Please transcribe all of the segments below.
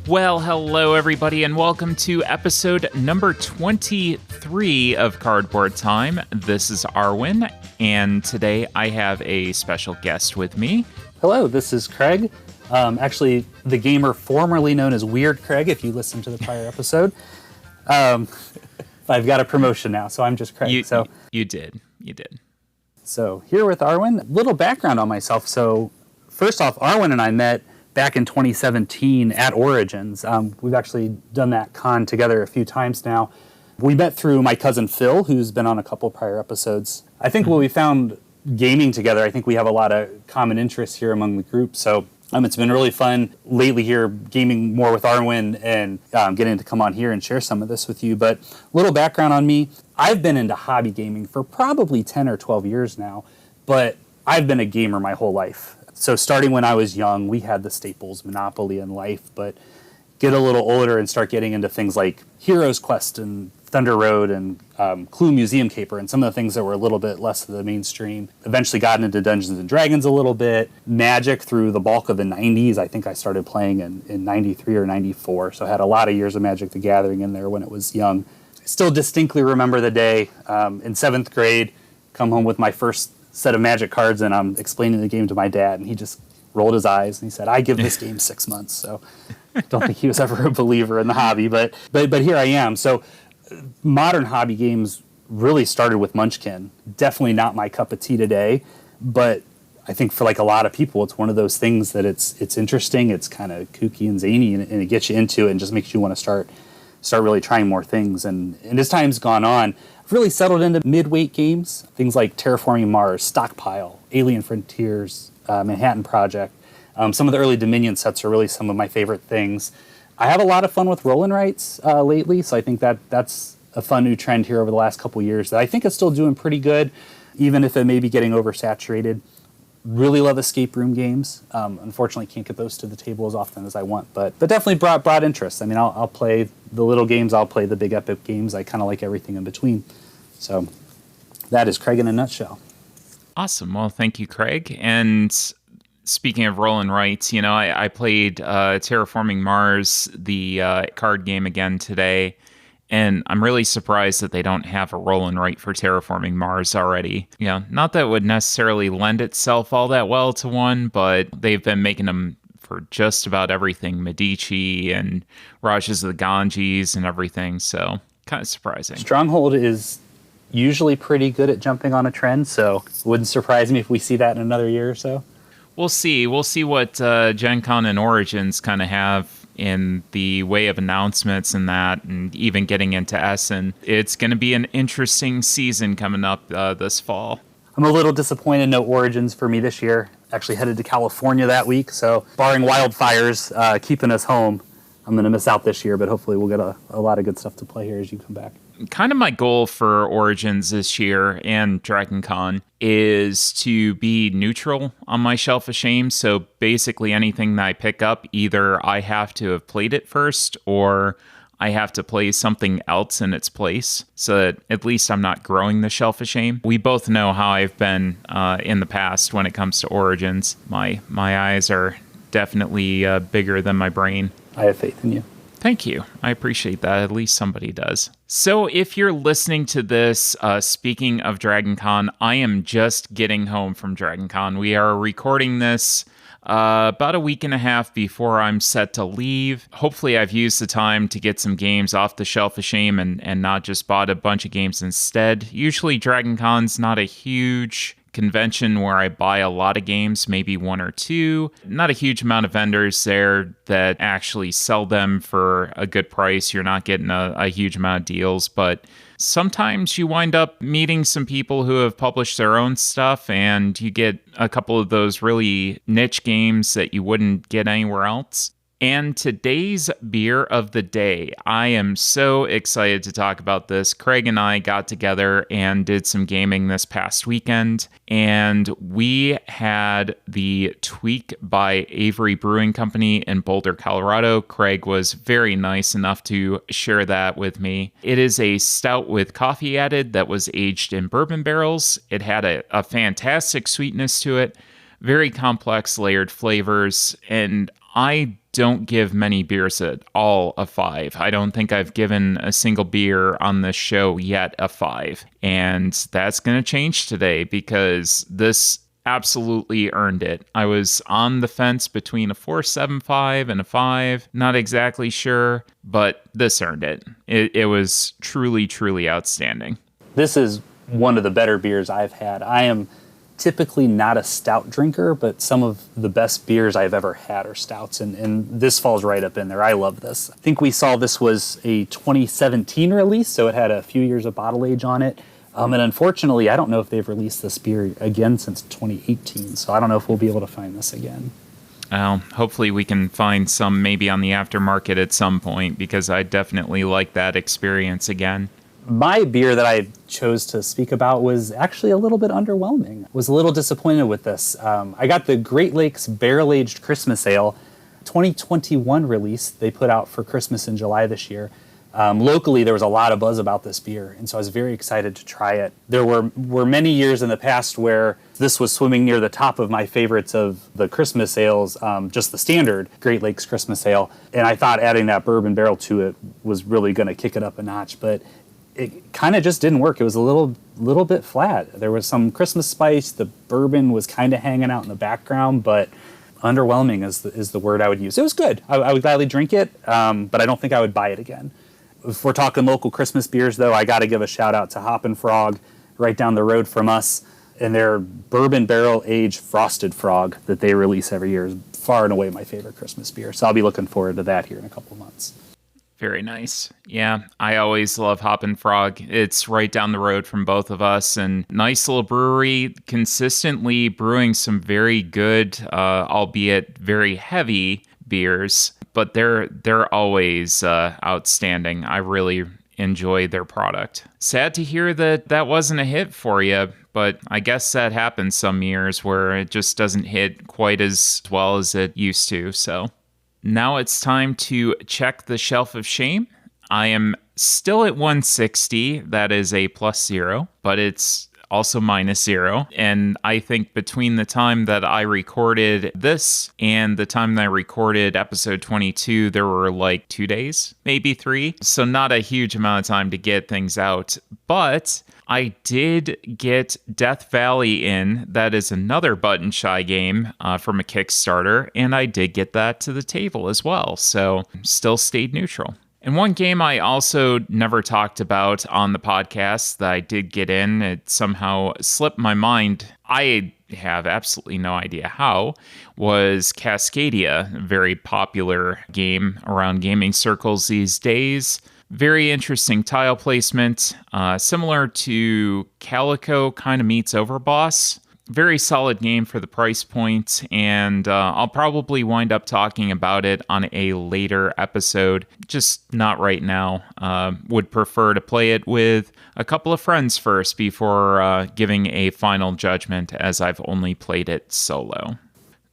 Well, hello everybody, and welcome to episode number 23 of Cardboard Time. This is Arwen, and today I have a special guest with me. Hello, this is Craig. Actually, the gamer formerly known as Weird Craig, if you listened to the prior episode. I've got a promotion now, so I'm just Craig. You did. So here with Arwen, little background on myself. So first off, Arwen and I met back in 2017 at Origins. We've actually done that con together a few times now. We met through my cousin Phil, who's been on a couple prior episodes. I think what we found gaming together, I think we have a lot of common interests here among the group. So it's been really fun lately here gaming more with Arwen and getting to come on here and share some of this with you. But a little background on me. I've been into hobby gaming for probably 10 or 12 years now, but I've been a gamer my whole life. So starting when I was young, we had the staples, Monopoly and Life, but get a little older and start getting into things like Heroes Quest and Thunder Road and Clue Museum Caper and some of the things that were a little bit less of the mainstream. Eventually got into Dungeons and Dragons a little bit. Magic through the bulk of the 90s. I think I started playing in 93 or 94, so I had a lot of years of Magic the Gathering in there when it was young. I still distinctly remember the day in 7th grade, come home with my first set of Magic cards, and I'm explaining the game to my dad, and he just rolled his eyes, and he said, I give this game 6 months. So I don't think he was ever a believer in the hobby, but here I am. So modern hobby games really started with Munchkin. Definitely not my cup of tea today, but I think for like a lot of people, it's one of those things that it's interesting, it's kind of kooky and zany, and it gets you into it and just makes you want to start really trying more things. And as time's gone on, I've really settled into mid-weight games, things like Terraforming Mars, Stockpile, Alien Frontiers, Manhattan Project. Some of the early Dominion sets are really some of my favorite things. I have a lot of fun with roll and writes lately, so I think that's a fun new trend here over the last couple years that I think is still doing pretty good, even if it may be getting oversaturated. Really love escape room games. Unfortunately, can't get those to the table as often as I want, but definitely broad interest. I mean, I'll play the little games, I'll play the big epic games. I kind of like everything in between. So that is Craig in a nutshell. Awesome. Well, thank you, Craig. And speaking of roll and writes, I played Terraforming Mars, the card game again today, and I'm really surprised that they don't have a roll and write for Terraforming Mars already. Not that it would necessarily lend itself all that well to one, but they've been making them for just about everything, Medici and Rajas of the Ganges and everything, so kind of surprising. Stronghold is usually pretty good at jumping on a trend, so it wouldn't surprise me if we see that in another year or so. We'll see. We'll see what Gen Con and Origins kind of have in the way of announcements and that, and even getting into Essen. It's going to be an interesting season coming up this fall. I'm a little disappointed no Origins for me this year. Actually headed to California that week, so barring wildfires keeping us home, I'm going to miss out this year, but hopefully we'll get a lot of good stuff to play here as you come back. Kind of my goal for Origins this year and Dragon Con is to be neutral on my Shelf of Shame. So basically anything that I pick up, either I have to have played it first or I have to play something else in its place so that at least I'm not growing the Shelf of Shame. We both know how I've been in the past when it comes to Origins. My eyes are definitely bigger than my brain. I have faith in you. Thank you. I appreciate that. At least somebody does. So if you're listening to this, speaking of Dragon Con, I am just getting home from Dragon Con. We are recording this about a week and a half before I'm set to leave. Hopefully I've used the time to get some games off the Shelf of Shame and not just bought a bunch of games instead. Usually Dragon Con's not a huge convention where I buy a lot of games, maybe one or two. Not a huge amount of vendors there that actually sell them for a good price. You're not getting a huge amount of deals, but sometimes you wind up meeting some people who have published their own stuff and you get a couple of those really niche games that you wouldn't get anywhere else. And today's beer of the day, I am so excited to talk about this. Craig and I got together and did some gaming this past weekend, and we had the Tweak by Avery Brewing Company in Boulder, Colorado. Craig was very nice enough to share that with me. It is a stout with coffee added that was aged in bourbon barrels. It had a fantastic sweetness to it. very complex layered flavors, and I don't give many beers at all a 5. I don't think I've given a single beer on this show yet a 5. And that's going to change today because this absolutely earned it. I was on the fence between a 4.75 and a 5. Not exactly sure, but this earned it. It was truly, truly outstanding. This is one of the better beers I've had. I am typically not a stout drinker, but some of the best beers I've ever had are stouts, and this falls right up in there. I love this. I think we saw this was a 2017 release, so it had a few years of bottle age on it. And unfortunately, I don't know if they've released this beer again since 2018, so I don't know if we'll be able to find this again. Well, hopefully we can find some maybe on the aftermarket at some point, because I definitely like that experience again. My beer that I chose to speak about was actually a little bit underwhelming. Was a little disappointed with this. I got the Great Lakes Barrel Aged Christmas Ale, 2021 release they put out for Christmas in July this year. Locally, there was a lot of buzz about this beer, and so I was very excited to try it. There were many years in the past where this was swimming near the top of my favorites of the Christmas ales, just the standard Great Lakes Christmas Ale, and I thought adding that bourbon barrel to it was really going to kick it up a notch, but it kind of just didn't work. It was a little bit flat. There was some Christmas spice. The bourbon was kind of hanging out in the background, but underwhelming is the word I would use. It was good. I would gladly drink it, but I don't think I would buy it again. If we're talking local Christmas beers, though, I got to give a shout out to Hop and Frog right down the road from us, and their bourbon barrel aged Frosted Frog that they release every year is far and away my favorite Christmas beer. So I'll be looking forward to that here in a couple of months. Very nice. Yeah, I always love Hop and Frog. It's right down the road from both of us, and nice little brewery, consistently brewing some very good, albeit very heavy beers, but they're always outstanding. I really enjoy their product. Sad to hear that wasn't a hit for you, but I guess that happens some years where it just doesn't hit quite as well as it used to, so... Now it's time to check the shelf of shame. I am still at 160. That is a +0, but it's also -0. And I think between the time that I recorded this and the time that I recorded episode 22, there were like 2 days, maybe 3. So not a huge amount of time to get things out. But I did get Death Valley in. That is another Button Shy game from a Kickstarter, and I did get that to the table as well, so still stayed neutral. And one game I also never talked about on the podcast that I did get in, it somehow slipped my mind. I have absolutely no idea how, was Cascadia, a very popular game around gaming circles these days. Very interesting tile placement, similar to Calico, kind of meets Overboss. Very solid game for the price point, and I'll probably wind up talking about it on a later episode, just not right now. Would prefer to play it with a couple of friends first before giving a final judgment, as I've only played it solo.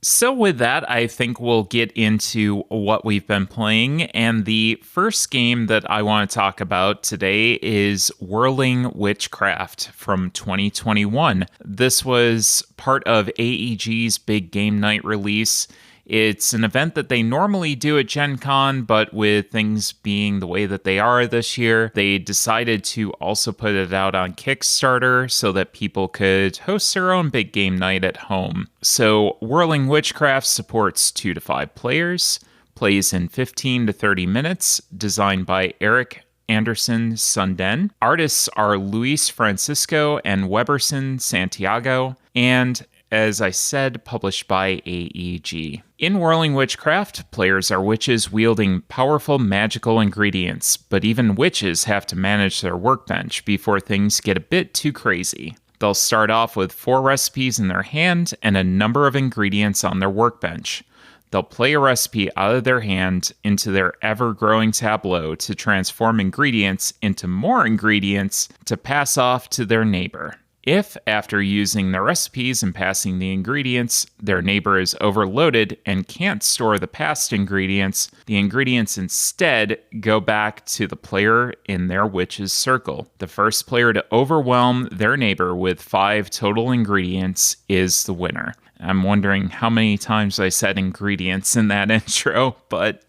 So with that, I think we'll get into what we've been playing, and the first game that I want to talk about today is Whirling Witchcraft from 2021. This was part of AEG's big game night release. It's an event that they normally do at Gen Con, but with things being the way that they are this year, they decided to also put it out on Kickstarter so that people could host their own big game night at home. So Whirling Witchcraft supports 2 to 5 players, plays in 15 to 30 minutes, designed by Eric Anderson Sunden. Artists are Luis Francisco and Weberson Santiago, and as I said, published by AEG. In Whirling Witchcraft, players are witches wielding powerful magical ingredients, but even witches have to manage their workbench before things get a bit too crazy. They'll start off with 4 recipes in their hand and a number of ingredients on their workbench. They'll play a recipe out of their hand into their ever-growing tableau to transform ingredients into more ingredients to pass off to their neighbor. If, after using the recipes and passing the ingredients, their neighbor is overloaded and can't store the past ingredients, the ingredients instead go back to the player in their witch's circle. The first player to overwhelm their neighbor with 5 total ingredients is the winner. I'm wondering how many times I said ingredients in that intro, but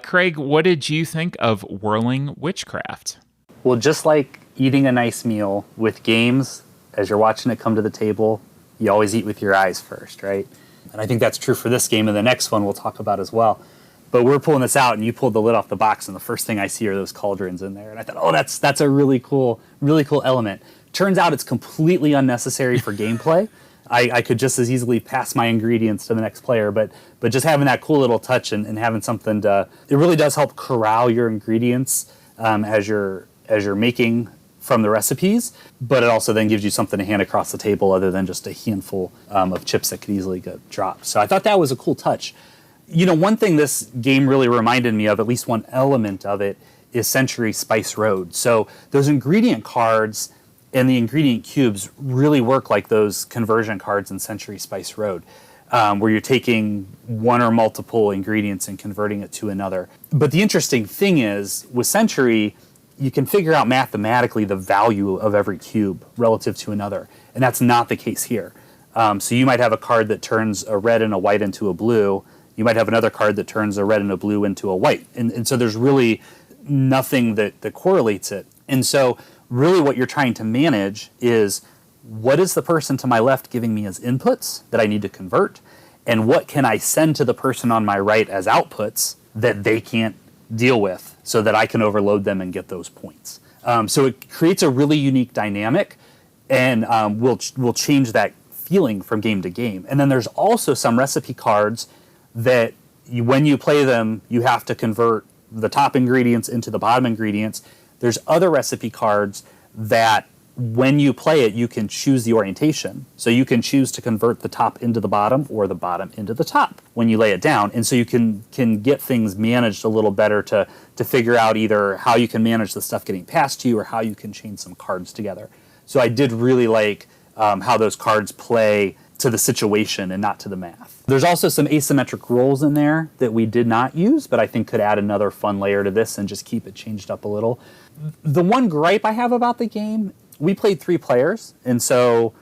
Craig, what did you think of Whirling Witchcraft? Well, just like eating a nice meal with games, as you're watching it come to the table, you always eat with your eyes first, right? And I think that's true for this game and the next one we'll talk about as well. But we're pulling this out, and you pulled the lid off the box, and the first thing I see are those cauldrons in there. And I thought, oh, that's a really cool element. Turns out it's completely unnecessary for gameplay. I could just as easily pass my ingredients to the next player, but just having that cool little touch and having something it really does help corral your ingredients as you're making from the recipes, but it also then gives you something to hand across the table other than just a handful of chips that could easily get dropped. So I thought that was a cool touch. One thing this game really reminded me of, at least one element of it, is Century Spice Road. So those ingredient cards and the ingredient cubes really work like those conversion cards in Century Spice Road, where you're taking one or multiple ingredients and converting it to another. But the interesting thing is, with Century, you can figure out mathematically the value of every cube relative to another, and that's not the case here. So you might have a card that turns a red and a white into a blue. You might have another card that turns a red and a blue into a white. And so there's really nothing that correlates it. And so really what you're trying to manage is, what is the person to my left giving me as inputs that I need to convert? And what can I send to the person on my right as outputs that they can't deal with so that I can overload them and get those points? So it creates a really unique dynamic, and will change that feeling from game to game. And then there's also some recipe cards that when you play them, you have to convert the top ingredients into the bottom ingredients. There's other recipe cards that when you play it, you can choose the orientation. So you can choose to convert the top into the bottom or the bottom into the top when you lay it down. And so you can get things managed a little better to figure out either how you can manage the stuff getting passed to you or how you can chain some cards together. So I did really like how those cards play to the situation and not to the math. There's also some asymmetric rolls in there that we did not use, but I think could add another fun layer to this and just keep it changed up a little. The one gripe I have about the game, we played 3 players, and so,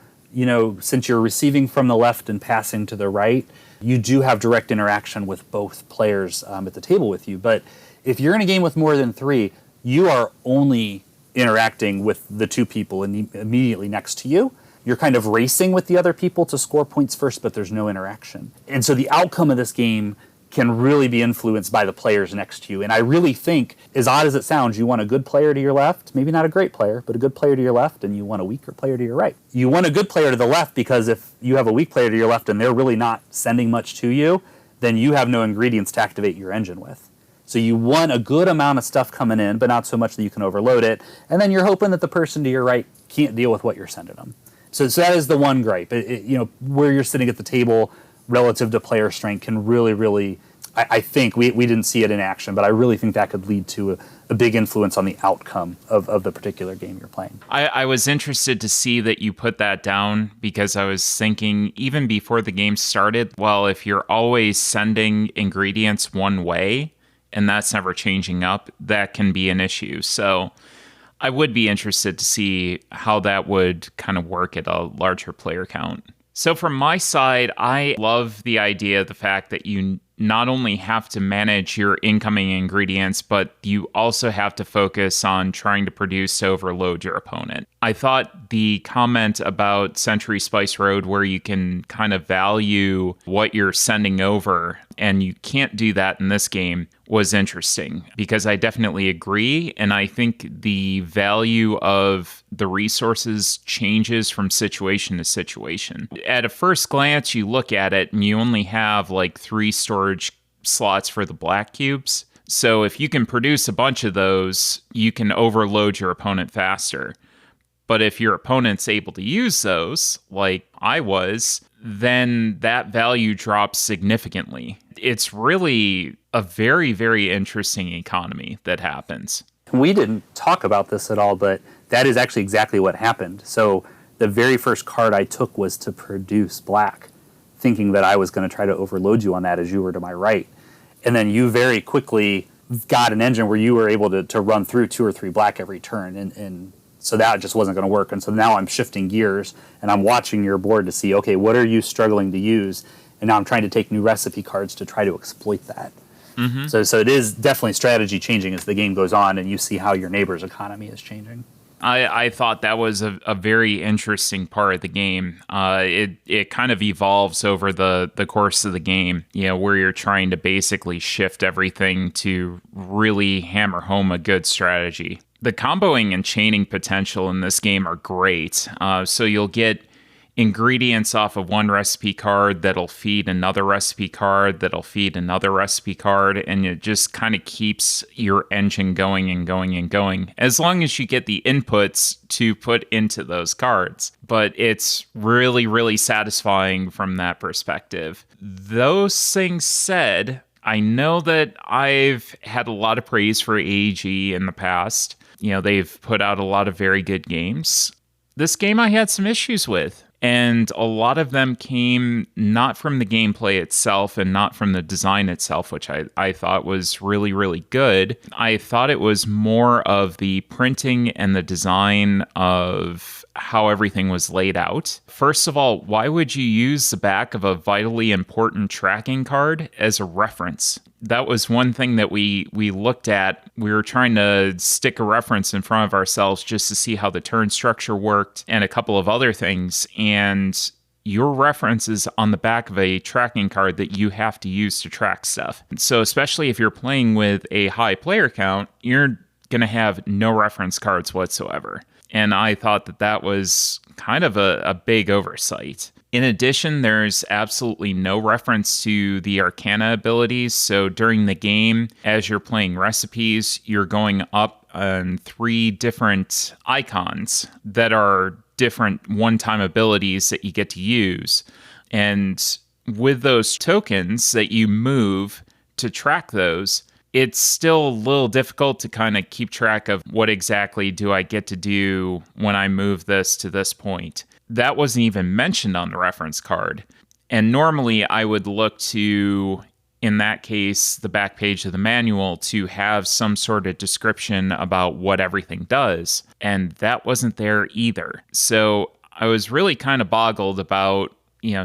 since you're receiving from the left and passing to the right, you do have direct interaction with both players at the table with you. But if you're in a game with more than 3, you are only interacting with the 2 people immediately next to you. You're kind of racing with the other people to score points first, but there's no interaction. And so the outcome of this game can really be influenced by the players next to you. And I really think, as odd as it sounds, you want a good player to your left, maybe not a great player, but a good player to your left, and you want a weaker player to your right. You want a good player to the left because if you have a weak player to your left and they're really not sending much to you, then you have no ingredients to activate your engine with. So you want a good amount of stuff coming in, but not so much that you can overload it. And then you're hoping that the person to your right can't deal with what you're sending them. So that is the one gripe. Where you're sitting at the table relative to player strength can really, I think, we didn't see it in action, but I really think that could lead to a big influence on the outcome of the particular game you're playing. I was interested to see that you put that down, because I was thinking, even before the game started, well, if you're always sending ingredients one way and that's never changing up, that can be an issue. So I would be interested to see how that would kind of work at a larger player count. So from my side, I love the idea of the fact that you not only have to manage your incoming ingredients, but you also have to focus on trying to produce to overload your opponent. I thought the comment about Century Spice Road, where you can kind of value what you're sending over, and you can't do that in this game, was interesting, because I definitely agree. And I think the value of the resources changes from situation to situation. At a first glance, you look at it and you only have like 3 storage slots for the black cubes. So if you can produce a bunch of those, you can overload your opponent faster. But if your opponent's able to use those, like I was, then that value drops significantly. It's really a very, very interesting economy that happens. We didn't talk about this at all, but that is actually exactly what happened. So the very first card I took was to produce black, thinking that I was going to try to overload you on that as you were to my right. And then you very quickly got an engine where you were able to run through 2 or 3 black every turn. And so that just wasn't going to work. And so now I'm shifting gears and I'm watching your board to see, okay, what are you struggling to use? And now I'm trying to take new recipe cards to try to exploit that. Mm-hmm. So it is definitely strategy changing as the game goes on and you see how your neighbor's economy is changing. I thought that was a very interesting part of the game. It kind of evolves over the course of the game, where you're trying to basically shift everything to really hammer home a good strategy. The comboing and chaining potential in this game are great. So you'll get ingredients off of one recipe card that'll feed another recipe card that'll feed another recipe card, and it just kind of keeps your engine going and going and going as long as you get the inputs to put into those cards. But it's really, really satisfying from that perspective. Those things said, I know that I've had a lot of praise for AEG in the past. They've put out a lot of very good games. This game I had some issues with. And a lot of them came not from the gameplay itself and not from the design itself, which I thought was really, really good. I thought it was more of the printing and the design of how everything was laid out. First of all, why would you use the back of a vitally important tracking card as a reference? That was one thing that we looked at. We were trying to stick a reference in front of ourselves just to see how the turn structure worked and a couple of other things. And your reference is on the back of a tracking card that you have to use to track stuff. So especially if you're playing with a high player count, you're going to have no reference cards whatsoever. And I thought that was kind of a big oversight. In addition, there's absolutely no reference to the Arcana abilities. So during the game, as you're playing recipes, you're going up on 3 different icons that are different one-time abilities that you get to use. And with those tokens that you move to track those, it's still a little difficult to kind of keep track of what exactly do I get to do when I move this to this point. That wasn't even mentioned on the reference card. And normally I would look to, in that case, the back page of the manual to have some sort of description about what everything does. And that wasn't there either. So I was really kind of boggled about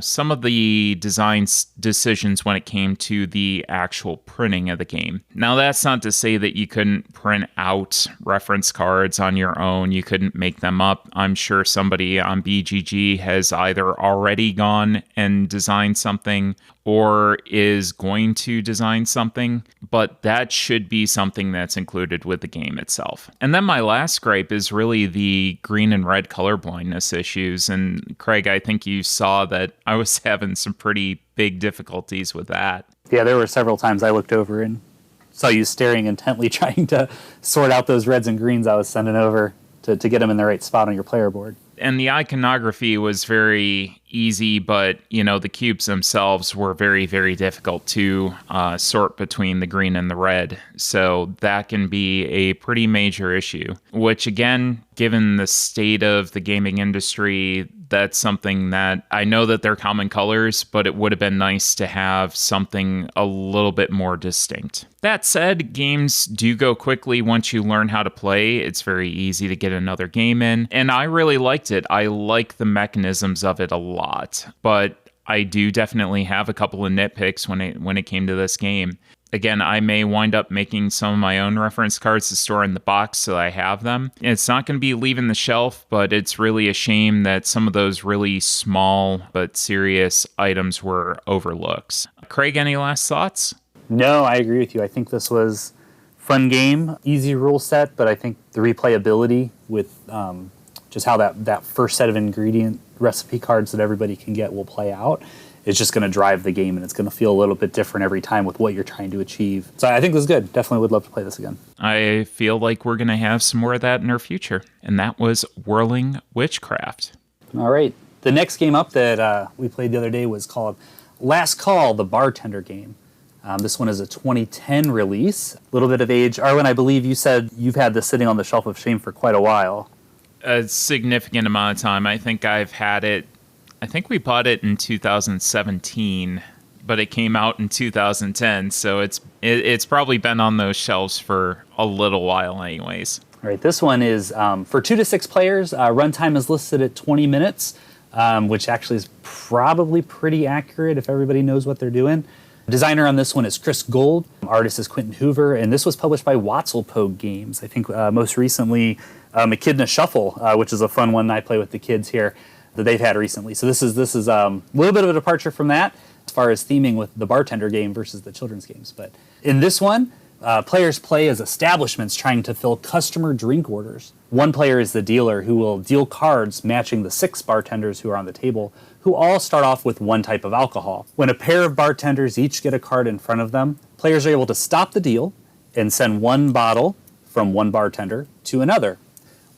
some of the design decisions when it came to the actual printing of the game. Now, that's not to say that you couldn't print out reference cards on your own. You couldn't make them up. I'm sure somebody on BGG has either already gone and designed something or is going to design something, but that should be something that's included with the game itself. And then my last gripe is really the green and red color blindness issues. And Craig, I think you saw that I was having some pretty big difficulties with that. Yeah, there were several times I looked over and saw you staring intently trying to sort out those reds and greens I was sending over to get them in the right spot on your player board. And the iconography was very easy, but, the cubes themselves were very, very difficult to sort between the green and the red. So that can be a pretty major issue, which, again, given the state of the gaming industry, that's something that I know that they're common colors, but it would have been nice to have something a little bit more distinct. That said, games do go quickly once you learn how to play. It's very easy to get another game in, and I really liked it. I like the mechanisms of it a lot, but I do definitely have a couple of nitpicks when it came to this game. Again, I may wind up making some of my own reference cards to store in the box so I have them. It's not going to be leaving the shelf, but it's really a shame that some of those really small but serious items were overlooked. Craig, any last thoughts? No, I agree with you. I think this was a fun game, easy rule set, but I think the replayability with just how that first set of ingredient recipe cards that everybody can get will play out. It's just going to drive the game, and it's going to feel a little bit different every time with what you're trying to achieve. So I think this is good. Definitely would love to play this again. I feel like we're going to have some more of that in our future. And that was Whirling Witchcraft. All right. The next game up that we played the other day was called Last Call, the Bartender Game. This one is a 2010 release. A little bit of age. Arwen, I believe you said you've had this sitting on the shelf of shame for quite a while. a significant amount of time. I think I've had it. I think we bought it in 2017, but it came out in 2010, so it's probably been on those shelves for a little while, anyways. All right, this one is for 2 to 6 players. Runtime is listed at 20 minutes, which actually is probably pretty accurate if everybody knows what they're doing. Designer on this one is Chris Gold. Artist is Quentin Hoover, and this was published by Watzelpogue Games. I think most recently Echidna Shuffle, which is a fun one I play with the kids here that they've had recently. So this is a little bit of a departure from that as far as theming with the Bartender Game versus the children's games. But in this one, players play as establishments trying to fill customer drink orders. One player is the dealer who will deal cards matching the 6 bartenders who are on the table, who all start off with one type of alcohol. When a pair of bartenders each get a card in front of them, players are able to stop the deal and send one bottle from one bartender to another.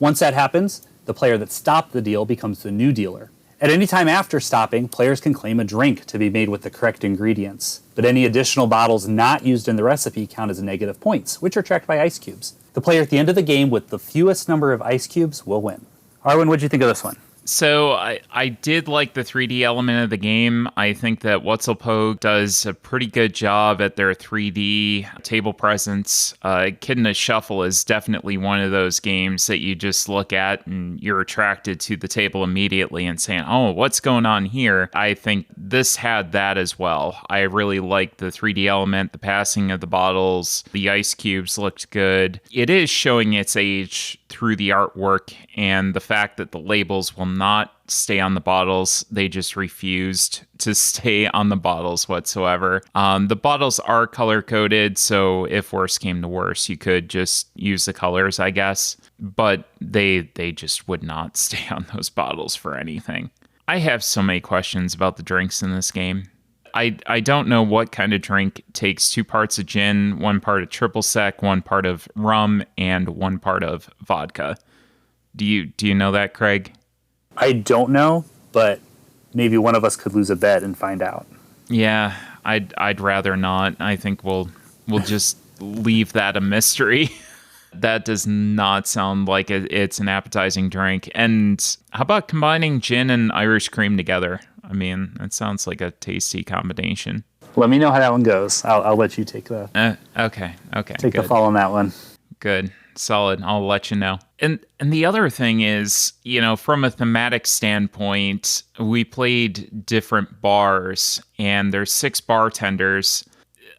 Once that happens, the player that stopped the deal becomes the new dealer. At any time after stopping, players can claim a drink to be made with the correct ingredients, but any additional bottles not used in the recipe count as negative points, which are tracked by ice cubes. The player at the end of the game with the fewest number of ice cubes will win. Arwen, what did you think of this one? So I did like the 3D element of the game. I think that Watzelpogue does a pretty good job at their 3D table presence. Echidna Shuffle is definitely one of those games that you just look at and you're attracted to the table immediately and saying, oh, what's going on here? I think this had that as well. I really liked the 3D element, the passing of the bottles, the ice cubes looked good. It is showing its age through the artwork and the fact that the labels will not stay on the bottles. They just refused to stay on the bottles whatsoever. The bottles are color coded, so if worse came to worse, you could just use the colors, I guess. But they just would not stay on those bottles for anything. I have so many questions about the drinks in this game. I don't know what kind of drink takes 2 parts of gin, 1 part of triple sec, 1 part of rum, and 1 part of vodka. Do you know that, Craig? I don't know, but maybe one of us could lose a bet and find out. Yeah, I'd rather not. I think we'll just leave that a mystery. That does not sound like it's an appetizing drink. And how about combining gin and Irish cream together? I mean, it sounds like a tasty combination. Let me know how that one goes. I'll let you take the okay. Take the fall on that one. Good. Solid. I'll let you know. And the other thing is, from a thematic standpoint, we played different bars and there's 6 bartenders.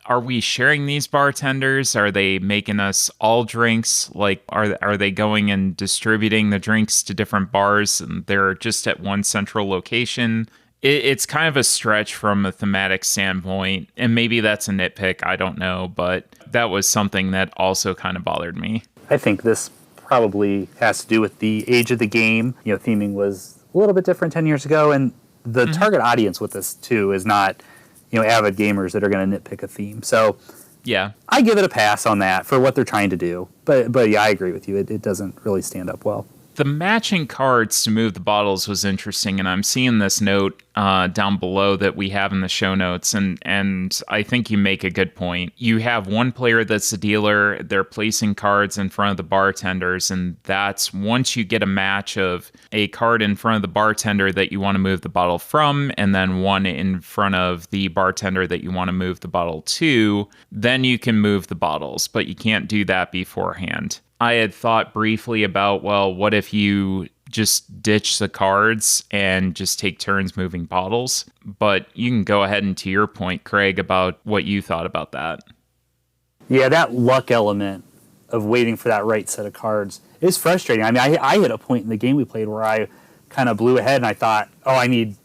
Are we sharing these bartenders? Are they making us all drinks? Like, are they going and distributing the drinks to different bars and they're just at one central location? It's kind of a stretch from a thematic standpoint, and maybe that's a nitpick, I don't know, but that was something that also kind of bothered me. I think this probably has to do with the age of the game. Theming was a little bit different 10 years ago, and the target audience with this, too, is not, avid gamers that are going to nitpick a theme. So yeah, I give it a pass on that for what they're trying to do. But yeah, I agree with you. It doesn't really stand up well. The matching cards to move the bottles was interesting, and I'm seeing this note down below that we have in the show notes, and I think you make a good point. You have one player that's the dealer, they're placing cards in front of the bartenders, and that's once you get a match of a card in front of the bartender that you want to move the bottle from, and then one in front of the bartender that you want to move the bottle to, then you can move the bottles, but you can't do that beforehand. I had thought briefly about, well, what if you just ditch the cards and just take turns moving bottles? But you can go ahead and to your point, Craig, about what you thought about that. Yeah, that luck element of waiting for that right set of cards is frustrating. I mean, I hit a point in the game we played where I kind of blew ahead and I thought, oh, I need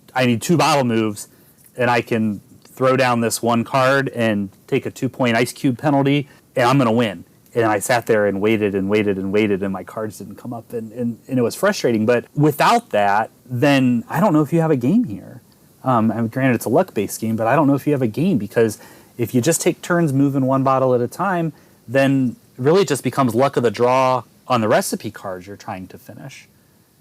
2 bottle moves and I can throw down this one card and take a 2-point ice cube penalty and I'm going to win. And I sat there and waited and waited and waited, and my cards didn't come up, and it was frustrating. But without that, then I don't know if you have a game here. I mean, granted, it's a luck-based game, but I don't know if you have a game, because if you just take turns moving one bottle at a time, then really it just becomes luck of the draw on the recipe cards you're trying to finish,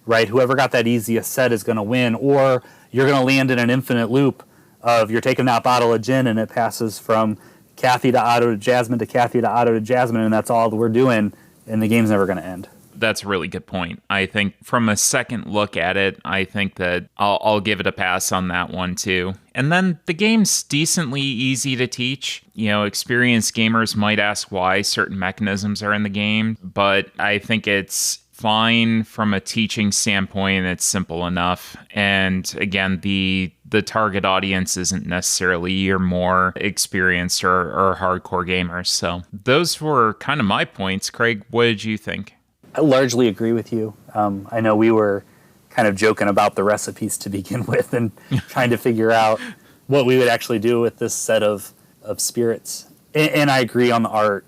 right? Whoever got that easiest set is going to win, or you're going to land in an infinite loop of you're taking that bottle of gin and it passes from Kathy to Otto to Jasmine to Kathy to Otto to Jasmine, and that's all that we're doing, and the game's never going to end. That's a really good point. I think from a second look at it, I think that I'll give it a pass on that one too. And then the game's decently easy to teach. Experienced gamers might ask why certain mechanisms are in the game, but I think it's fine from a teaching standpoint. It's simple enough. And again, the target audience isn't necessarily your more experienced or hardcore gamers. So those were kind of my points. Craig, what did you think? I largely agree with you. I know we were kind of joking about the recipes to begin with and trying to figure out what we would actually do with this set of spirits. And I agree on the art.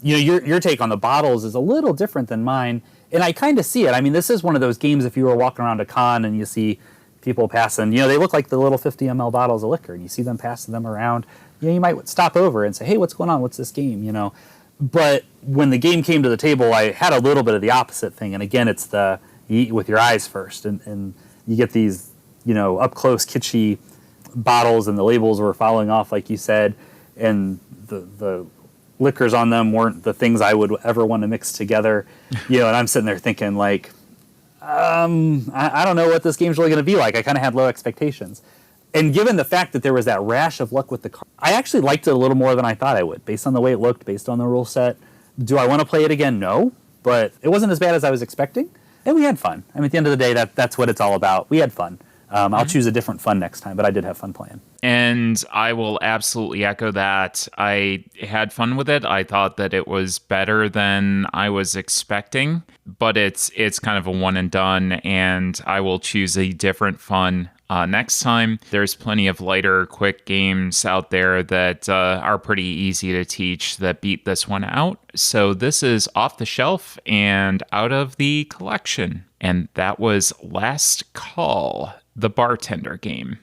Your take on the bottles is a little different than mine. And I kind of see it. I mean, this is one of those games, if you were walking around a con and you see people passing, they look like the little 50 ml bottles of liquor, and you see them passing them around. You might stop over and say, hey, what's going on? What's this game? But when the game came to the table, I had a little bit of the opposite thing. And again, it's you eat with your eyes first. And you get these, up close, kitschy bottles, and the labels were falling off, like you said. And the liquors on them weren't the things I would ever want to mix together. And I'm sitting there thinking, like, I don't know what this game's really going to be like. I kind of had low expectations. And given the fact that there was that rash of luck with the card, I actually liked it a little more than I thought I would, based on the way it looked, based on the rule set. Do I want to play it again? No. But it wasn't as bad as I was expecting. And we had fun. I mean, at the end of the day, that's what it's all about. We had fun. I'll choose a different fun next time, but I did have fun playing. And I will absolutely echo that. I had fun with it. I thought that it was better than I was expecting, but it's kind of a one and done, and I will choose a different fun next time. There's plenty of lighter, quick games out there that are pretty easy to teach that beat this one out. So this is off the shelf and out of the collection. And that was Last Call, the Bartender Game.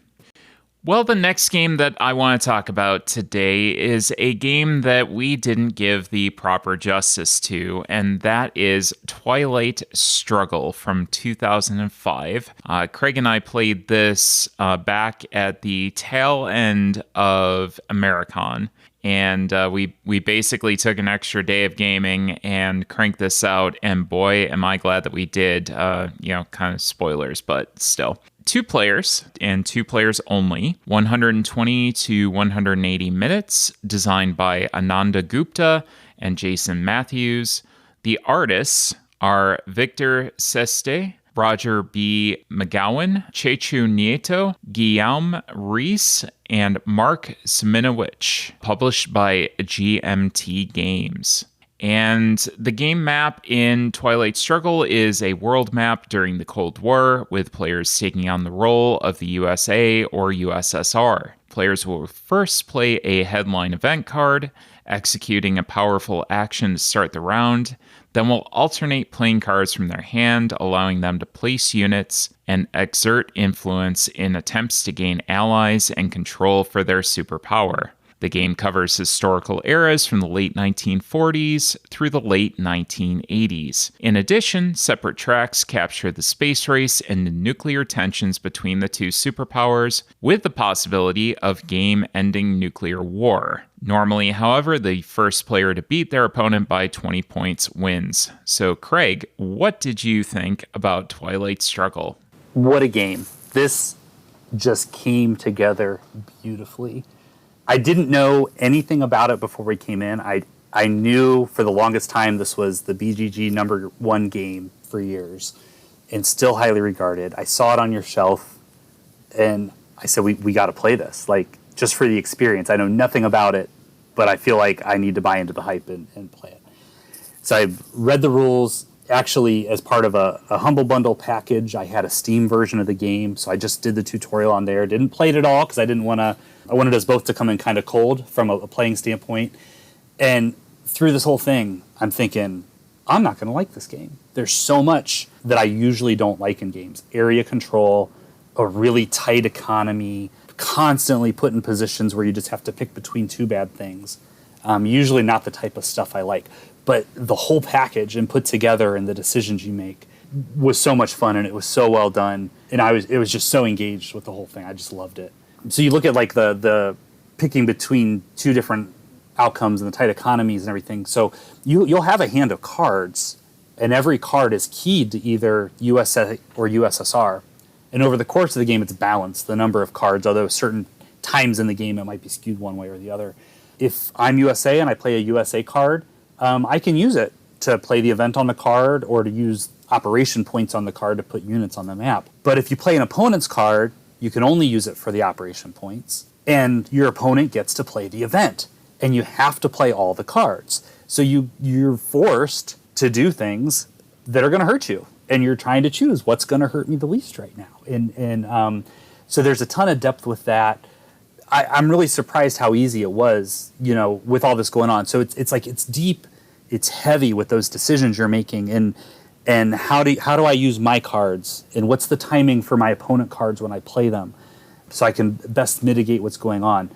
Well, the next game that I want to talk about today is a game that we didn't give the proper justice to, and that is Twilight Struggle from 2005. Craig and I played this back at the tail end of Americon, and we basically took an extra day of gaming and cranked this out, and boy, am I glad that we did. Kind of spoilers, but still. 2 players, and 2 players only, 120 to 180 minutes, designed by Ananda Gupta and Jason Matthews. The artists are Victor Seste, Roger B. McGowan, Chechu Nieto, Guillaume Reese, and Mark Siminowicz, published by GMT Games. And the game map in Twilight Struggle is a world map during the Cold War, with players taking on the role of the USA or USSR. Players will first play a headline event card, executing a powerful action to start the round, then will alternate playing cards from their hand, allowing them to place units and exert influence in attempts to gain allies and control for their superpower. The game covers historical eras from the late 1940s through the late 1980s. In addition, separate tracks capture the space race and the nuclear tensions between the 2 superpowers, with the possibility of game-ending nuclear war. Normally, however, the first player to beat their opponent by 20 points wins. So, Craig, what did you think about Twilight Struggle? What a game. This just came together beautifully. I didn't know anything about it before we came in. I knew for the longest time this was the BGG #1 game for years, and still highly regarded. I saw it on your shelf, and I said, we got to play this, like, just for the experience. I know nothing about it, but I feel like I need to buy into the hype and play it. So I read the rules. Actually, as part of a Humble Bundle package, I had a Steam version of the game, so I just did the tutorial on there. Didn't play it at all, because I wanted us both to come in kind of cold from a playing standpoint. And through this whole thing, I'm thinking, I'm not going to like this game. There's so much that I usually don't like in games. Area control, a really tight economy, constantly put in positions where you just have to pick between 2 bad things. Usually not the type of stuff I like. But the whole package and put together and the decisions you make was so much fun, and it was so well done. And it was just so engaged with the whole thing. I just loved it. So you look at like the picking between 2 different outcomes and the tight economies and everything. So you'll have a hand of cards, and every card is keyed to either USA or USSR. And over the course of the game, it's balanced, the number of cards, although certain times in the game it might be skewed one way or the other. If I'm USA and I play a USA card, I can use it to play the event on the card or to use operation points on the card to put units on the map. But if you play an opponent's card, you can only use it for the operation points, and your opponent gets to play the event, and you have to play all the cards. So you're forced to do things that are going to hurt you, and you're trying to choose what's going to hurt me the least right now. And so there's a ton of depth with that. I'm really surprised how easy it was, with all this going on. So it's like it's deep, it's heavy with those decisions you're making, and how do I use my cards, and what's the timing for my opponent cards when I play them, so I can best mitigate what's going on.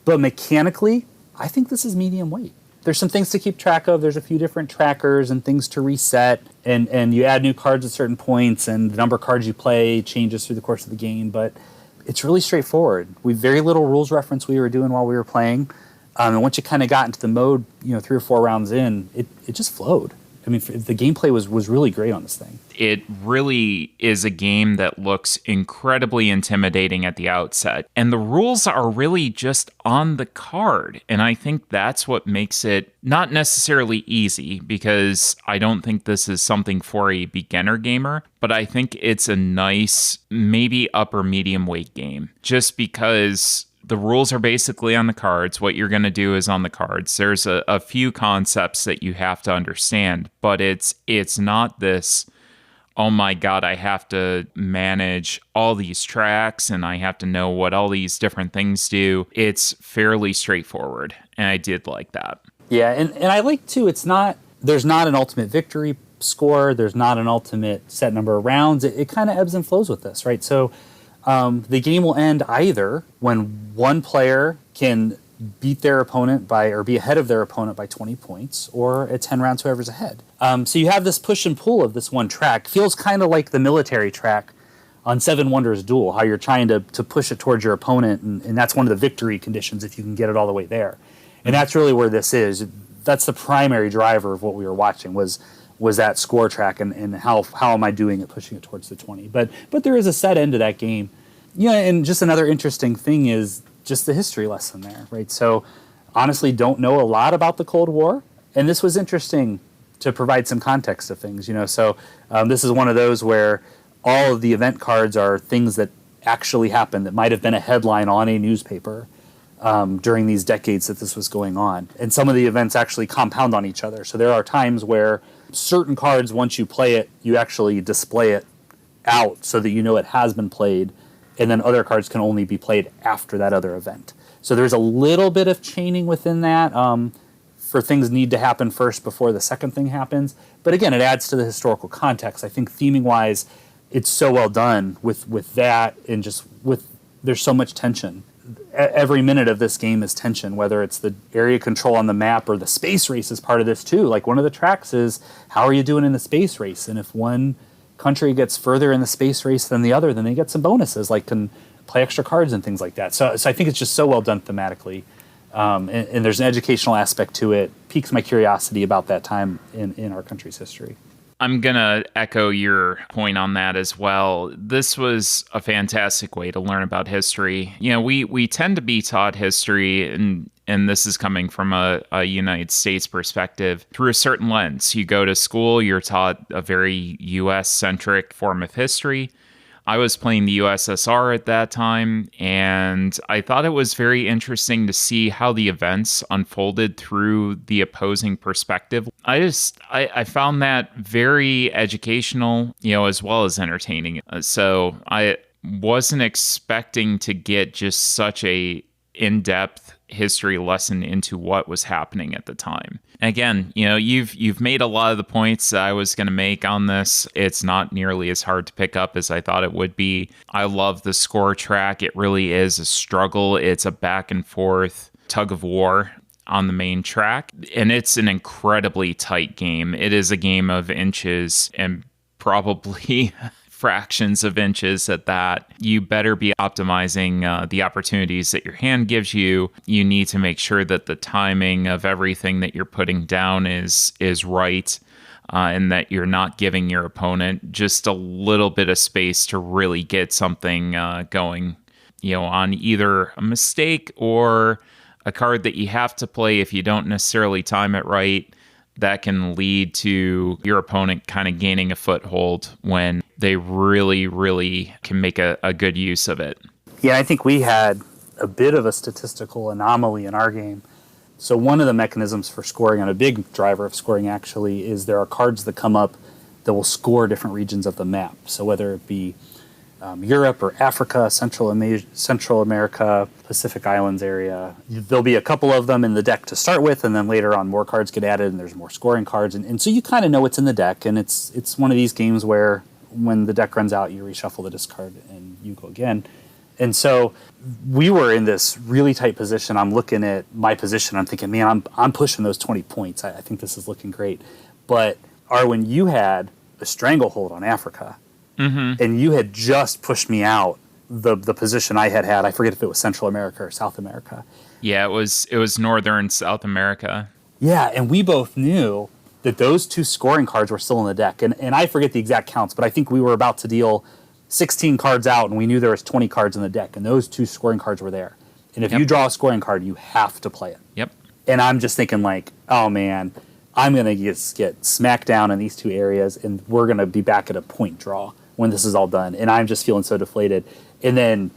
But mechanically, I think this is medium weight. There's some things to keep track of. There's a few different trackers and things to reset, and you add new cards at certain points, and the number of cards you play changes through the course of the game. But it's really straightforward. We very little rules reference we were doing while we were playing, and once you kind of got into the mode, 3 or 4 rounds in, it just flowed. I mean, the gameplay was really great on this thing. It really is a game that looks incredibly intimidating at the outset. And the rules are really just on the card. And I think that's what makes it not necessarily easy, because I don't think this is something for a beginner gamer, but I think it's a nice, maybe upper medium weight game. Just because the rules are basically on the cards. What you're going to do is on the cards. There's a few concepts that you have to understand, but it's not this, oh my God, I have to manage all these tracks and I have to know what all these different things do. It's fairly straightforward, and I did like that. Yeah, and I like, too, there's not an ultimate victory score. There's not an ultimate set number of rounds. It kind of ebbs and flows with this, right? So the game will end either when one player can beat their opponent or be ahead of their opponent by 20 points, or at 10 rounds, whoever's ahead. So you have this push and pull of this one track. Feels kind of like the military track on Seven Wonders Duel, how you're trying to push it towards your opponent, and that's one of the victory conditions if you can get it all the way there. And that's really where this is. That's the primary driver of what we were watching was that score track and how am I doing at pushing it towards the 20. But there is a set end to that game. Yeah, and just another interesting thing is just the history lesson there, right? So honestly don't know a lot about the Cold War, and this was interesting to provide some context of things, So this is one of those where all of the event cards are things that actually happened that might have been a headline on a newspaper during these decades that this was going on. And some of the events actually compound on each other. So there are times where certain cards, once you play it, you actually display it out so that it has been played, and then other cards can only be played after that other event. So there's a little bit of chaining within that for things need to happen first before the second thing happens. But again, it adds to the historical context. I think theming-wise, it's so well done with that, and just there's so much tension. Every minute of this game is tension, whether it's the area control on the map or the space race is part of this too. Like one of the tracks is, how are you doing in the space race? And if one country gets further in the space race than the other, then they get some bonuses, like can play extra cards and things like that. So I think it's just so well done thematically. And there's an educational aspect to it. Piques my curiosity about that time in our country's history. I'm going to echo your point on that as well. This was a fantastic way to learn about history. We tend to be taught history, and this is coming from a United States perspective, through a certain lens. You go to school, you're taught a very U.S.-centric form of history. I was playing the USSR at that time, and I thought it was very interesting to see how the events unfolded through the opposing perspective. I found that very educational, as well as entertaining. So I wasn't expecting to get just such a in-depth history lesson into what was happening at the time. Again, you've made a lot of the points that I was going to make on this. It's not nearly as hard to pick up as I thought it would be. I love the score track. It really is a struggle. It's a back and forth tug of war on the main track, and it's an incredibly tight game. It is a game of inches and probably fractions of inches at that. You better be optimizing the opportunities that your hand gives you. You need to make sure that the timing of everything that you're putting down is right. and that you're not giving your opponent just a little bit of space to really get something going, on either a mistake or a card that you have to play if you don't necessarily time it right. That can lead to your opponent kind of gaining a foothold when they really, really can make a good use of it. Yeah, I think we had a bit of a statistical anomaly in our game. So one of the mechanisms for scoring, and a big driver of scoring actually, is there are cards that come up that will score different regions of the map. So whether it be Europe or Africa, Central America, Pacific Islands area, there'll be a couple of them in the deck to start with, and then later on more cards get added and there's more scoring cards. And so you kind of know what's in the deck, and it's one of these games where when the deck runs out, you reshuffle the discard and you go again. And so we were in this really tight position. I'm looking at my position. I'm thinking, man, I'm pushing those 20 points. I think this is looking great. But Arwen, you had a stranglehold on Africa. Mm-hmm. And you had just pushed me out the position I had. I forget if it was Central America or South America. Yeah, it was Northern South America. Yeah, and we both knew that those two scoring cards were still in the deck. And I forget the exact counts, but I think we were about to deal 16 cards out, and we knew there was 20 cards in the deck, and those two scoring cards were there. And if you draw a scoring card, you have to play it. Yep. And I'm just thinking like, oh man, I'm going to get smacked down in these two areas, and we're going to be back at a point draw when this is all done. And I'm just feeling so deflated. And then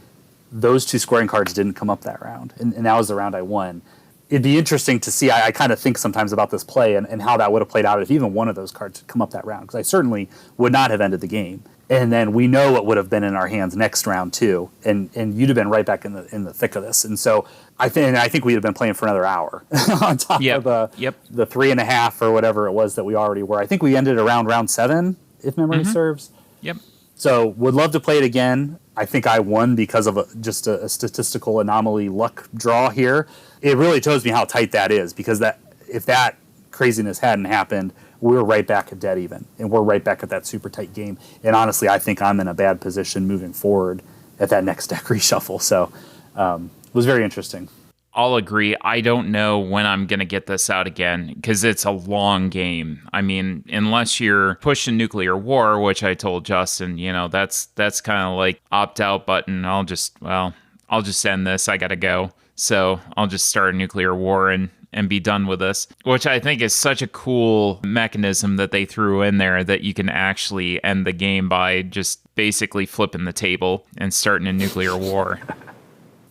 those two scoring cards didn't come up that round. And that was the round I won. It'd be interesting to see. I kind of think sometimes about this play and how that would have played out if even one of those cards had come up that round. Because I certainly would not have ended the game. And then we know what would have been in our hands next round too. And you'd have been right back in the thick of this. And so I think we'd have been playing for another hour on top of the 3.5 or whatever it was that we already were. I think we ended around round 7, if memory serves. Yep. So would love to play it again. I think I won because of just a statistical anomaly luck draw here. It really shows me how tight that is, because if that craziness hadn't happened, we're right back at dead even, and we're right back at that super tight game. And honestly, I think I'm in a bad position moving forward at that next deck reshuffle. So it was very interesting. I'll agree. I don't know when I'm going to get this out again, because it's a long game. I mean, unless you're pushing nuclear war, which I told Justin, that's kind of like opt-out button. I'll just end this. I got to go. So I'll just start a nuclear war and be done with this, which I think is such a cool mechanism that they threw in there, that you can actually end the game by just basically flipping the table and starting a nuclear war.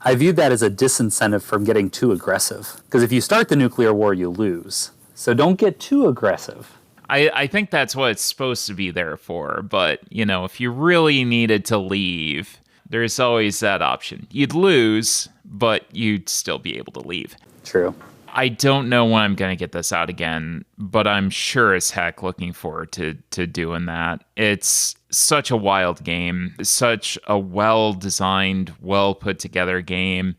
I viewed that as a disincentive from getting too aggressive, because if you start the nuclear war, you lose. So don't get too aggressive. I think that's what it's supposed to be there for. But, if you really needed to leave, there's always that option. You'd lose, but you'd still be able to leave. True. I don't know when I'm going to get this out again, but I'm sure as heck looking forward to doing that. It's such a wild game, such a well-designed, well-put-together game.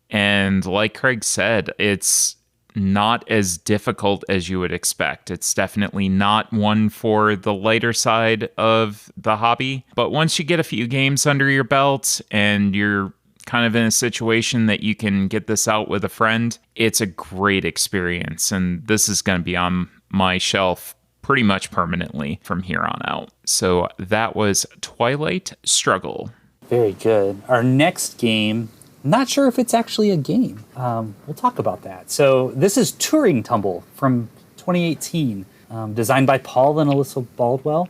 And like Craig said, it's not as difficult as you would expect. It's definitely not one for the lighter side of the hobby. But once you get a few games under your belt and you're kind of in a situation that you can get this out with a friend, it's a great experience. And this is going to be on my shelf pretty much permanently from here on out. So that was Twilight Struggle. Very good. Our next game, not sure if it's actually a game. We'll talk about that. So this is Turing Tumble from 2018, designed by Paul and Alyssa Baldwell.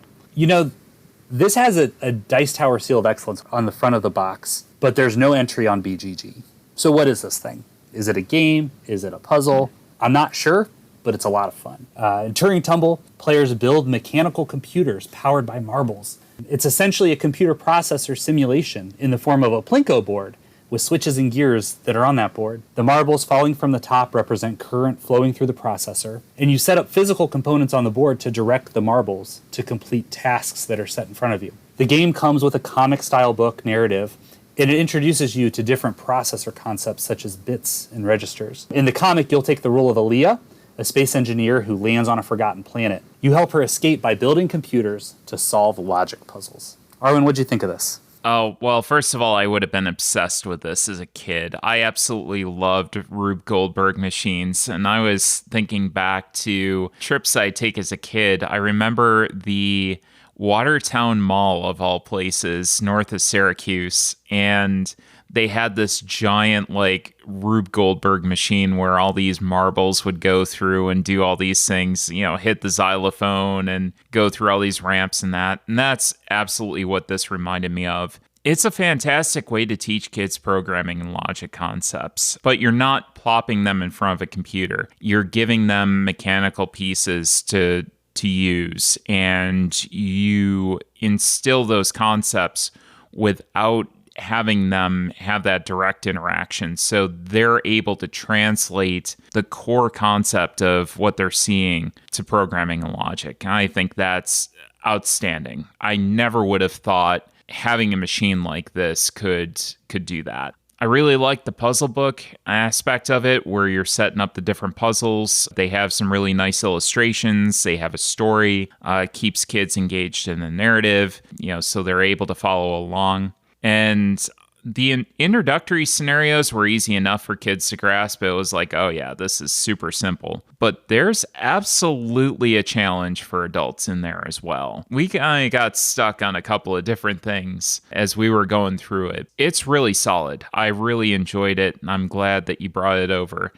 This has a Dice Tower Seal of Excellence on the front of the box, but there's no entry on BGG. So what is this thing? Is it a game? Is it a puzzle? I'm not sure, but it's a lot of fun. In Turing Tumble, players build mechanical computers powered by marbles. It's essentially a computer processor simulation in the form of a Plinko board with switches and gears that are on that board. The marbles falling from the top represent current flowing through the processor, and you set up physical components on the board to direct the marbles to complete tasks that are set in front of you. The game comes with a comic-style book narrative, and it introduces you to different processor concepts such as bits and registers. In the comic, you'll take the role of Aaliyah, a space engineer who lands on a forgotten planet. You help her escape by building computers to solve logic puzzles. Arwen, what'd you think of this? Oh, well, first of all, I would have been obsessed with this as a kid. I absolutely loved Rube Goldberg machines. And I was thinking back to trips I'd take as a kid. I remember the Watertown Mall, of all places, north of Syracuse. And they had this giant, like, Rube Goldberg machine where all these marbles would go through and do all these things, hit the xylophone and go through all these ramps and that. And that's absolutely what this reminded me of. It's a fantastic way to teach kids programming and logic concepts, but you're not plopping them in front of a computer. You're giving them mechanical pieces to use, and you instill those concepts without having them have that direct interaction. So they're able to translate the core concept of what they're seeing to programming and logic. And I think that's outstanding. I never would have thought having a machine like this could do that. I really like the puzzle book aspect of it, where you're setting up the different puzzles. They have some really nice illustrations. They have a story, keeps kids engaged in the narrative, so they're able to follow along. And the introductory scenarios were easy enough for kids to grasp. It was like, oh yeah, this is super simple. But there's absolutely a challenge for adults in there as well. We kind of got stuck on a couple of different things as we were going through it. It's really solid. I really enjoyed it, and I'm glad that you brought it over.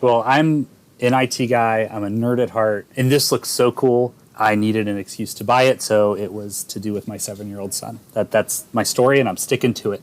Well, I'm an IT guy. I'm a nerd at heart, and this looks so cool. I needed an excuse to buy it, so it was to do with my 7-year-old son. That's my story, and I'm sticking to it.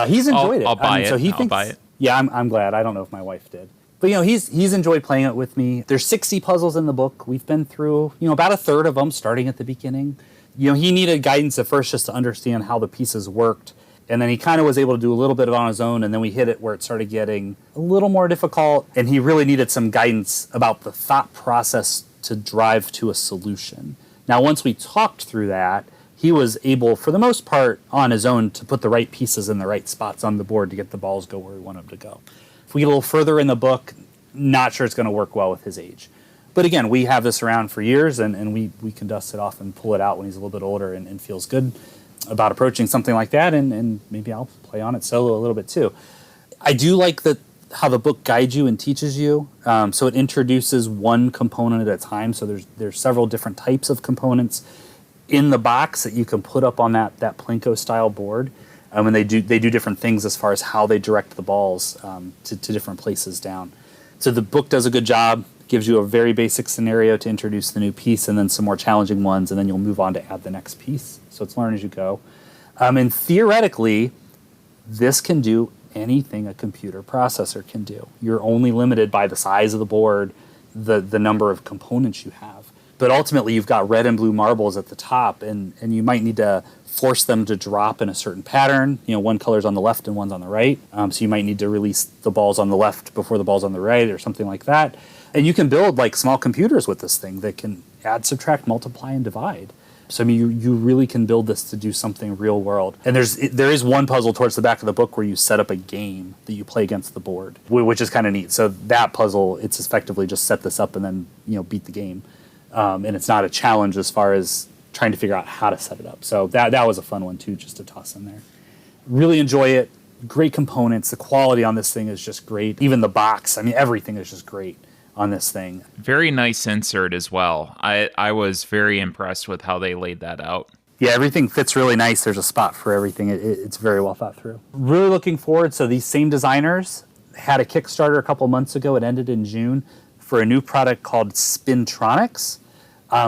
He's enjoyed it. I'll buy it. So he I'll buy it. Yeah, I'm glad. I don't know if my wife did. But, he's enjoyed playing it with me. There's 60 puzzles in the book. We've been through, about a third of them, starting at the beginning. He needed guidance at first just to understand how the pieces worked. And then he kind of was able to do a little bit of it on his own, and then we hit it where it started getting a little more difficult, and he really needed some guidance about the thought process to drive to a solution. Now, once we talked through that, he was able, for the most part, on his own, to put the right pieces in the right spots on the board to get the balls go where we want them to go. If we get a little further in the book, not sure it's going to work well with his age. But again, we have this around for years, and we can dust it off and pull it out when he's a little bit older and feels good about approaching something like that, and maybe I'll play on it solo a little bit too. I do like how the book guides you and teaches you. So it introduces one component at a time. So there's several different types of components in the box that you can put up on that Plinko style board. And they do different things as far as how they direct the balls to different places down. So the book does a good job. Gives you a very basic scenario to introduce the new piece, and then some more challenging ones, and then you'll move on to add the next piece. So it's learn as you go. And theoretically, this can do anything a computer processor can do. You're only limited by the size of the board, the number of components you have. But ultimately, you've got red and blue marbles at the top, and you might need to force them to drop in a certain pattern. One color's on the left and one's on the right. So you might need to release the balls on the left before the balls on the right, or something like that. And you can build like small computers with this thing that can add, subtract, multiply, and divide. So you really can build this to do something real world. And there is one puzzle towards the back of the book where you set up a game that you play against the board, which is kind of neat. So that puzzle, it's effectively just set this up and then beat the game. And it's not a challenge as far as trying to figure out how to set it up. So that was a fun one too, just to toss in there. Really enjoy it. Great components. The quality on this thing is just great. Even the box, everything is just great on this thing. Very nice insert as well. I was very impressed with how they laid that out. Yeah, everything fits really nice. There's a spot for everything. It's very well thought through. Really looking forward. So these same designers had a Kickstarter a couple months ago. It ended in June for a new product called Spintronics.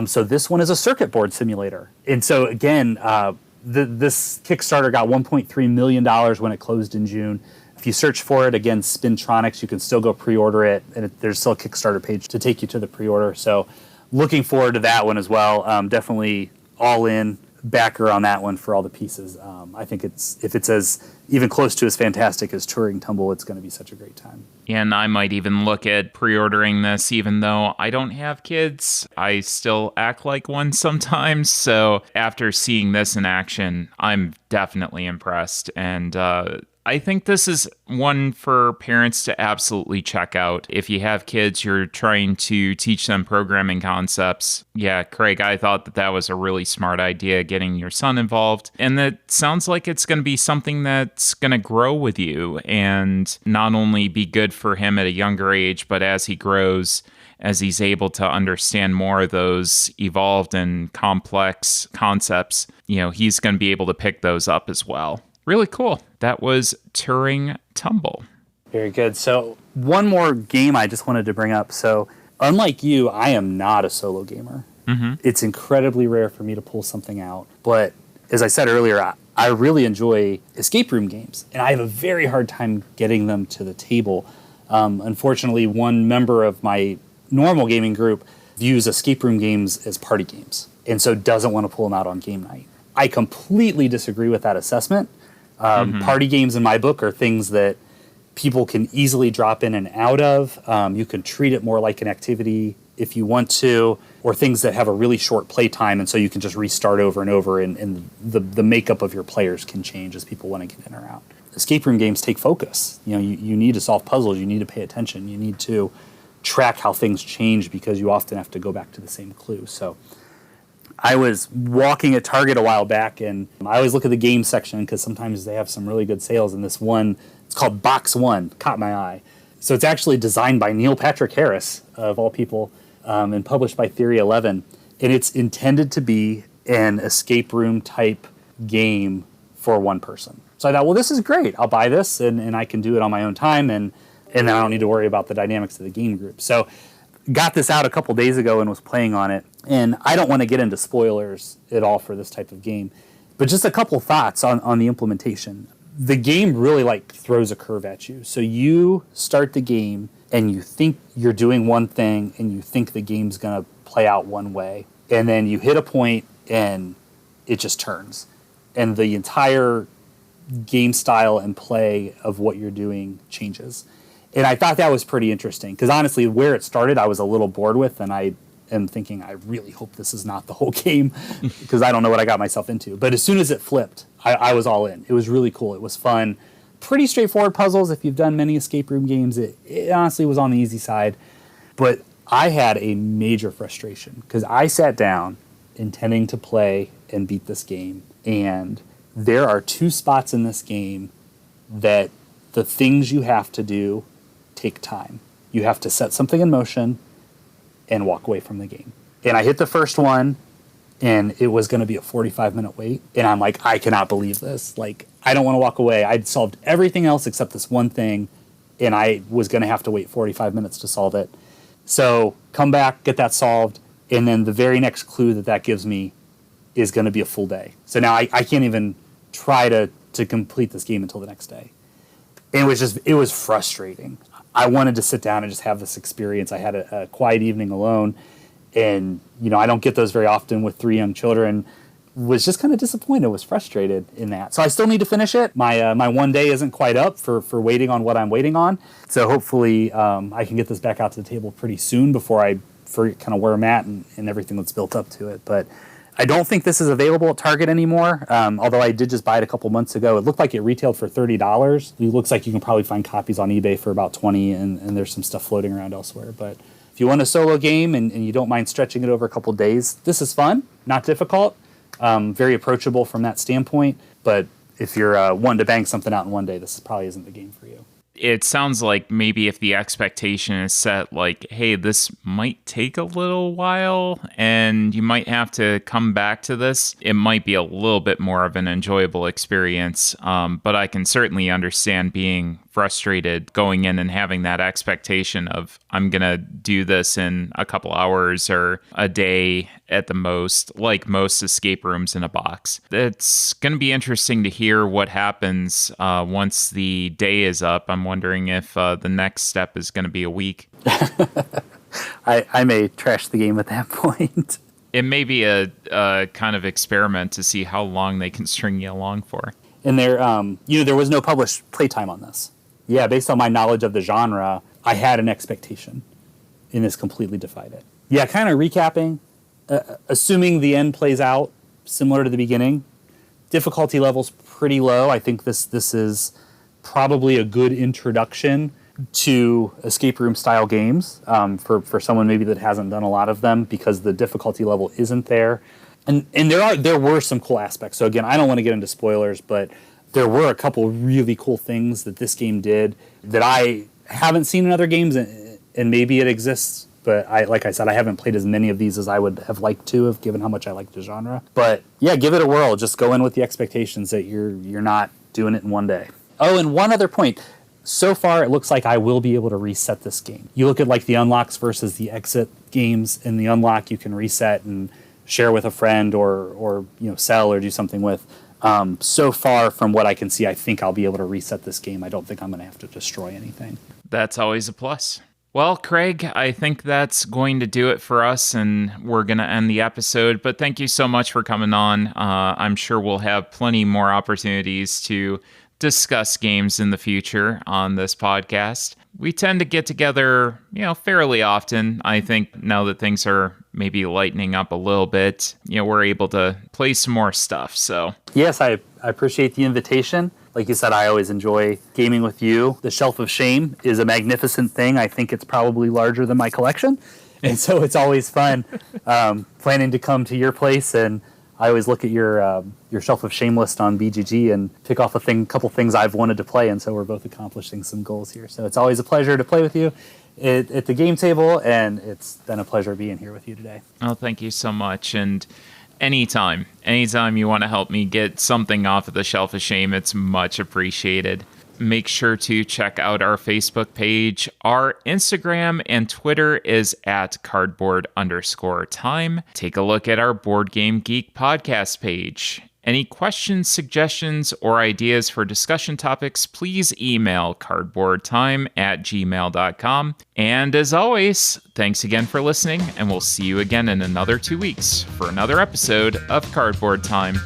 So this one is a circuit board simulator. And so again, this Kickstarter got $1.3 million when it closed in June. If you search for it, again, Spintronics, you can still go pre-order it, and there's still a Kickstarter page to take you to the pre-order. So looking forward to that one as well. Definitely all in backer on that one for all the pieces. I think if it's as even close to as fantastic as Turing Tumble, it's going to be such a great time. And I might even look at pre-ordering this, even though I don't have kids. I still act like one sometimes. So after seeing this in action, I'm definitely impressed. And I think this is one for parents to absolutely check out. If you have kids, you're trying to teach them programming concepts. Yeah, Craig, I thought that was a really smart idea, getting your son involved. And that sounds like it's going to be something that's going to grow with you and not only be good for him at a younger age, but as he grows, as he's able to understand more of those evolved and complex concepts, he's going to be able to pick those up as well. Really cool. That was Turing Tumble. Very good. So one more game I just wanted to bring up. So unlike you, I am not a solo gamer. Mm-hmm. It's incredibly rare for me to pull something out. But as I said earlier, I really enjoy escape room games. And I have a very hard time getting them to the table. Unfortunately, one member of my normal gaming group views escape room games as party games and so doesn't want to pull them out on game night. I completely disagree with that assessment. Party games in my book are things that people can easily drop in and out of. You can treat it more like an activity if you want to, or things that have a really short play time, and so you can just restart over and over, and the makeup of your players can change as people want to get in or out. Escape room games take focus. You need to solve puzzles. You need to pay attention. You need to track how things change because you often have to go back to the same clue. So I was walking at Target a while back, and I always look at the game section because sometimes they have some really good sales, and this one, it's called Box One, caught my eye. So it's actually designed by Neil Patrick Harris, of all people, and published by Theory 11. And it's intended to be an escape room type game for one person. So I thought, well, this is great. I'll buy this, and I can do it on my own time, and then I don't need to worry about the dynamics of the game group. So got this out a couple days ago and was playing on it. And I don't want to get into spoilers at all for this type of game, but just a couple thoughts on the implementation. The game really throws a curve at you. So you start the game and you think you're doing one thing and you think the game's going to play out one way. And then you hit a point and it just turns. And the entire game style and play of what you're doing changes. And I thought that was pretty interesting because honestly, where it started, I was a little bored with, and I am thinking, I really hope this is not the whole game because I don't know what I got myself into. But as soon as it flipped, I was all in. It was really cool. It was fun. Pretty straightforward puzzles. If you've done many escape room games, it honestly was on the easy side. But I had a major frustration because I sat down intending to play and beat this game. And there are two spots in this game that the things you have to do take time. You have to set something in motion and walk away from the game. And I hit the first one, and it was going to be a 45-minute wait. And I'm like, I cannot believe this. I don't want to walk away. I'd solved everything else except this one thing, and I was going to have to wait 45 minutes to solve it. So come back, get that solved, and then the very next clue that gives me is going to be a full day. So now I can't even try to complete this game until the next day. And it was frustrating. I wanted to sit down and just have this experience. I had a quiet evening alone, and I don't get those very often with 3 young children. Was just kind of disappointed, was frustrated in that. So I still need to finish it. My one day isn't quite up for waiting on what I'm waiting on. So hopefully I can get this back out to the table pretty soon before I forget kind of where I'm at and everything that's built up to it. But I don't think this is available at Target anymore, although I did just buy it a couple months ago. It looked like it retailed for $30. It looks like you can probably find copies on eBay for about $20, and there's some stuff floating around elsewhere. But if you want a solo game and you don't mind stretching it over a couple days, this is fun, not difficult, very approachable from that standpoint. But if you're wanting to bang something out in one day, this probably isn't the game for you. It sounds like maybe if the expectation is set hey, this might take a little while and you might have to come back to this, it might be a little bit more of an enjoyable experience. But I can certainly understand being frustrated going in and having that expectation of I'm going to do this in a couple hours or a day at the most, like most escape rooms in a box. It's going to be interesting to hear what happens once the day is up. I'm wondering if the next step is going to be a week. I may trash the game at that point. It may be a kind of experiment to see how long they can string you along for. And there was no published playtime on this. Yeah, based on my knowledge of the genre, I had an expectation, and this completely defied it. Yeah, kind of recapping, assuming the end plays out similar to the beginning, difficulty level's pretty low. I think this is probably a good introduction to escape room style games for someone maybe that hasn't done a lot of them, because the difficulty level isn't there. And there were some cool aspects. So again, I don't want to get into spoilers, but there were a couple really cool things that this game did that I haven't seen in other games, and maybe it exists. But like I said, I haven't played as many of these as I would have liked to have, given how much I like the genre. But yeah, give it a whirl. Just go in with the expectations that you're not doing it in one day. Oh, and one other point. So far, it looks like I will be able to reset this game. You look at like the unlocks versus the exit games. In the unlock, you can reset and share with a friend or sell or do something with. So far, from what I can see, I think I'll be able to reset this game. I don't think I'm going to have to destroy anything. That's always a plus. Well, Craig, I think that's going to do it for us, and we're going to end the episode. But thank you so much for coming on. I'm sure we'll have plenty more opportunities to discuss games in the future on this podcast. We tend to get together, fairly often. I think now that things are maybe lightening up a little bit, we're able to play some more stuff. So yes, I appreciate the invitation. Like you said, I always enjoy gaming with you. The Shelf of Shame is a magnificent thing. I think it's probably larger than my collection. And so it's always fun planning to come to your place. And I always look at your Shelf of Shame list on BGG and pick off a couple things I've wanted to play. And so we're both accomplishing some goals here. So it's always a pleasure to play with you at the game table. And it's been a pleasure being here with you today. Oh, thank you so much. And anytime you want to help me get something off of the Shelf of Shame, it's much appreciated. Make sure to check out our Facebook page. Our Instagram and Twitter is at cardboard_time. Take a look at our Board Game Geek podcast page. Any questions, suggestions, or ideas for discussion topics, please email cardboardtime@gmail.com. And as always, thanks again for listening, and we'll see you again in another 2 weeks for another episode of Cardboard Time.